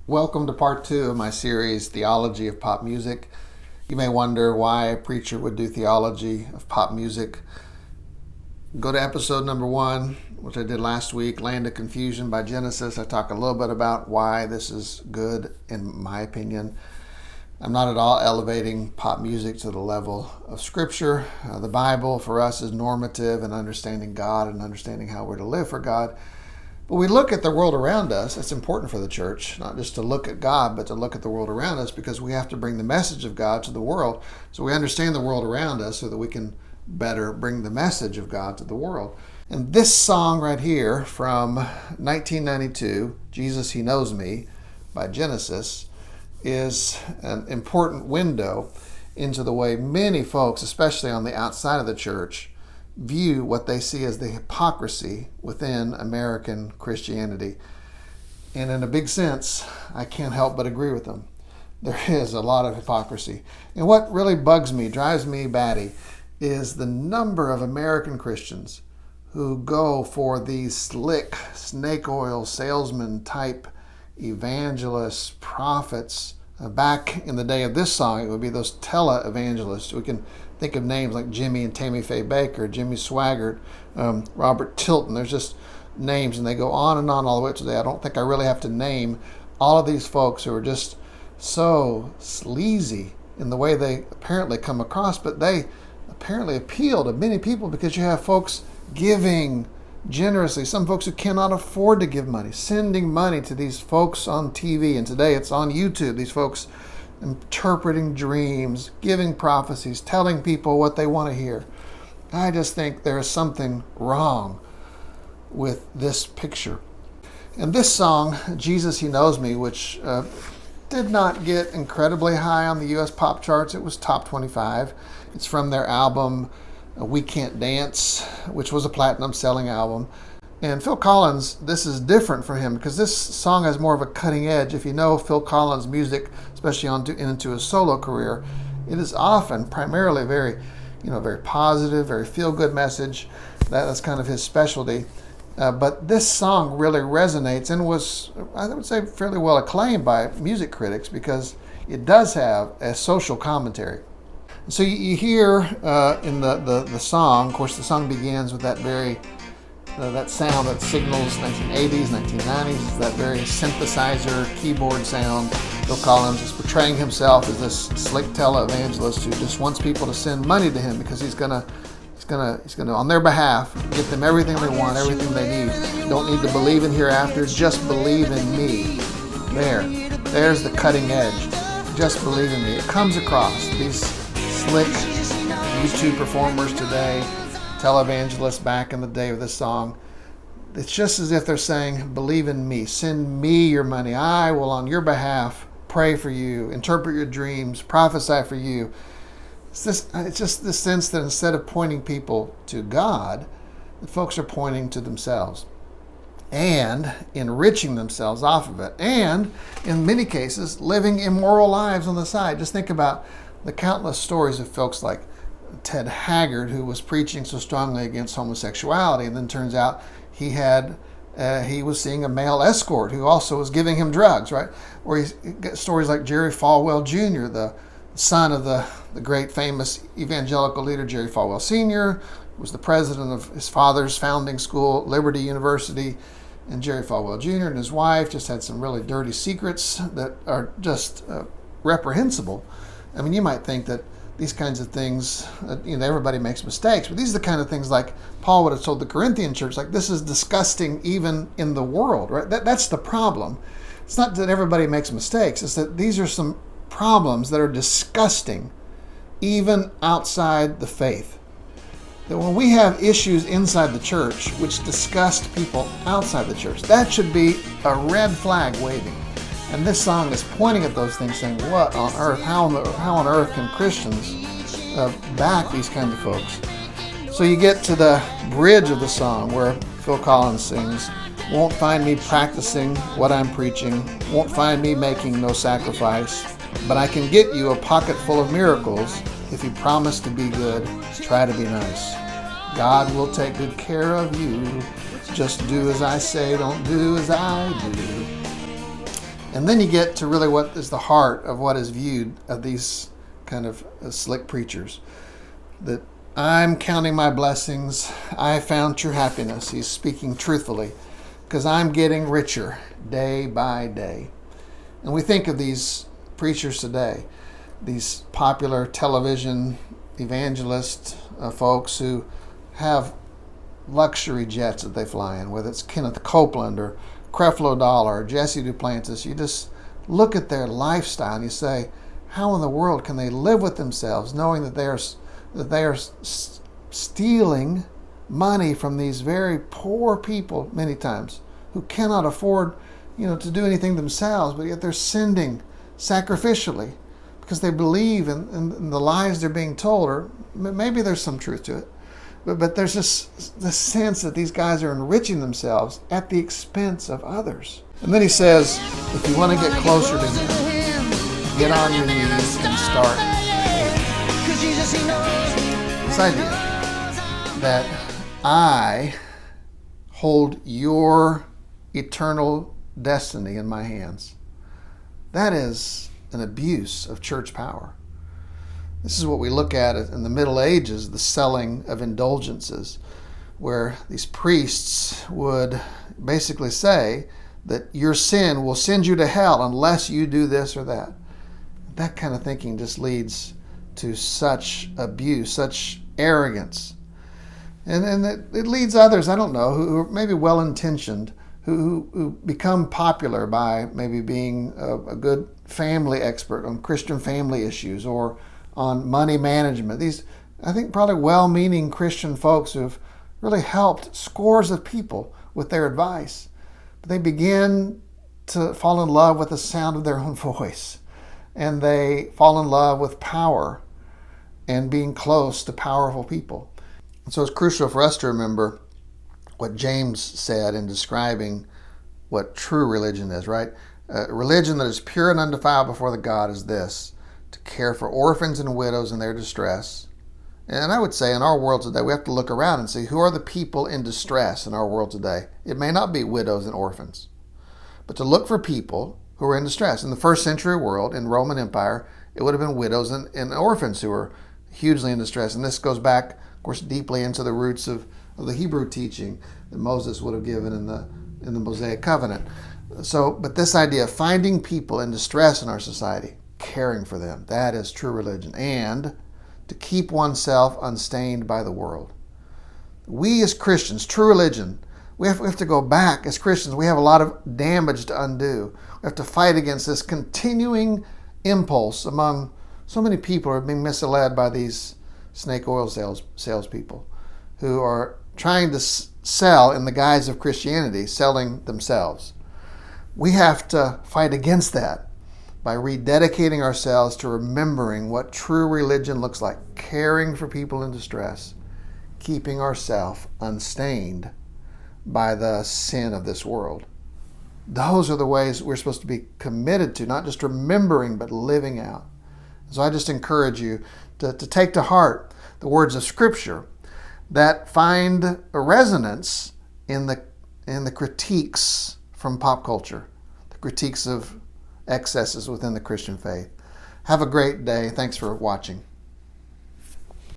Welcome to part 2 of my series, Theology of Pop Music. You may wonder why a preacher would do theology of pop music. Go to episode number 1, which I did last week, Land of Confusion by Genesis. I talk a little bit about why this is good, in my opinion. I'm not at all elevating pop music to the level of Scripture. The Bible for us is normative in understanding God and understanding how we're to live for God. When we look at the world around us, it's important for the church, not just to look at God, but to look at the world around us, because we have to bring the message of God to the world. So we understand the world around us so that we can better bring the message of God to the world. And this song right here from 1992, Jesus, He Knows Me, by Genesis, is an important window into the way many folks, especially on the outside of the church, view what they see as the hypocrisy within American Christianity. And in a big sense, I can't help but agree with them. There is a lot of hypocrisy. And what really bugs me, drives me batty, is the number of American Christians who go for these slick, snake oil salesman type evangelists, prophets. Back in the day of this song, it would be those tele-evangelists. We can think of names like Jimmy and Tammy Faye Baker, Jimmy Swaggart, Robert Tilton. There's just names, and they go on and on all the way up to today. I don't think I really have to name all of these folks who are just so sleazy in the way they apparently come across, but they apparently appeal to many people because you have folks giving generously, some folks who cannot afford to give money, sending money to these folks on TV, and today it's on YouTube, these folks interpreting dreams, giving prophecies, telling people what they want to hear. I just think there is something wrong with this picture. And this song, Jesus, He Knows Me, which did not get incredibly high on the U.S. pop charts. It was top 25. It's from their album We Can't Dance, which was a platinum selling album. And Phil Collins, this is different for him because this song has more of a cutting edge. If you know Phil Collins' music, especially into his solo career, it is often primarily very positive, very feel-good message. That's kind of his specialty. But this song really resonates and was, I would say, fairly well acclaimed by music critics because it does have a social commentary. So you hear in the song, of course, the song begins with that very that sound that signals 1980s, 1990s, that very synthesizer keyboard sound. Phil Collins is portraying himself as this slick televangelist who just wants people to send money to him because he's gonna on their behalf get them everything they want, everything they need. Don't need to believe in hereafter, just believe in me. There's the cutting edge. Just believe in me. It comes across these slick YouTube performers today, televangelists back in the day of this song. It's just as if they're saying, believe in me, send me your money. I will on your behalf pray for you, interpret your dreams, prophesy for you. It's just this sense that instead of pointing people to God, the folks are pointing to themselves and enriching themselves off of it, and in many cases living immoral lives on the side. Just think about the countless stories of folks like Ted Haggard, who was preaching so strongly against homosexuality, and then turns out he was seeing a male escort who also was giving him drugs, right? Or you get stories like Jerry Falwell Jr., the son of the great famous evangelical leader Jerry Falwell Sr., who was the president of his father's founding school, Liberty University. And Jerry Falwell Jr. and his wife just had some really dirty secrets that are just reprehensible. I mean, you might think that these kinds of things, everybody makes mistakes, but these are the kind of things like Paul would have told the Corinthian church, like, this is disgusting even in the world, right? That's the problem. It's not that everybody makes mistakes, it's that these are some problems that are disgusting even outside the faith. That when we have issues inside the church which disgust people outside the church, that should be a red flag waving. And this song is pointing at those things, saying, what on earth, how on earth can Christians back these kinds of folks? So you get to the bridge of the song where Phil Collins sings, won't find me practicing what I'm preaching, won't find me making no sacrifice, but I can get you a pocket full of miracles if you promise to be good, try to be nice. God will take good care of you. Just do as I say, don't do as I do. And then you get to really what is the heart of what is viewed of these kind of slick preachers. That I'm counting my blessings. I found true happiness. He's speaking truthfully because I'm getting richer day by day. And we think of these preachers today, these popular television evangelist folks who have luxury jets that they fly in, whether it's Kenneth Copeland or Creflo Dollar or Jesse Duplantis. You just look at their lifestyle and you say, how in the world can they live with themselves knowing that they are stealing money from these very poor people many times who cannot afford, to do anything themselves, but yet they're sending sacrificially because they believe in the lies they're being told, or maybe there's some truth to it. But there's just the sense that these guys are enriching themselves at the expense of others. And then he says, if you want to get closer to him, get on your knees and start praying. This idea that I hold your eternal destiny in my hands, that is an abuse of church power. This is what we look at in the Middle Ages, the selling of indulgences, where these priests would basically say that your sin will send you to hell unless you do this or that. That kind of thinking just leads to such abuse, such arrogance. And it leads others, I don't know, who are maybe well-intentioned, who become popular by maybe being a good family expert on Christian family issues or on money management. These, I think, probably well-meaning Christian folks who have really helped scores of people with their advice. But they begin to fall in love with the sound of their own voice. And they fall in love with power and being close to powerful people. And so it's crucial for us to remember what James said in describing what true religion is, right? Religion that is pure and undefiled before the God is this: to care for orphans and widows in their distress. And I would say in our world today, we have to look around and see who are the people in distress in our world today. It may not be widows and orphans, but to look for people who are in distress. In the first century world, in Roman Empire, it would have been widows and orphans who were hugely in distress. And this goes back, of course, deeply into the roots of the Hebrew teaching that Moses would have given in the Mosaic covenant. So, but this idea of finding people in distress in our society, caring for them, that is true religion. And to keep oneself unstained by the world. We as Christians, true religion, we have to go back as Christians. We have a lot of damage to undo. We have to fight against this continuing impulse among so many people who are being misled by these snake oil salespeople who are trying to sell in the guise of Christianity, selling themselves. We have to fight against that by rededicating ourselves to remembering what true religion looks like, caring for people in distress, keeping ourselves unstained by the sin of this world. Those are the ways we're supposed to be committed to, not just remembering, but living out. So I just encourage you to take to heart the words of Scripture that find a resonance in the critiques from pop culture, the critiques of excesses within the Christian faith. Have a great day. Thanks for watching.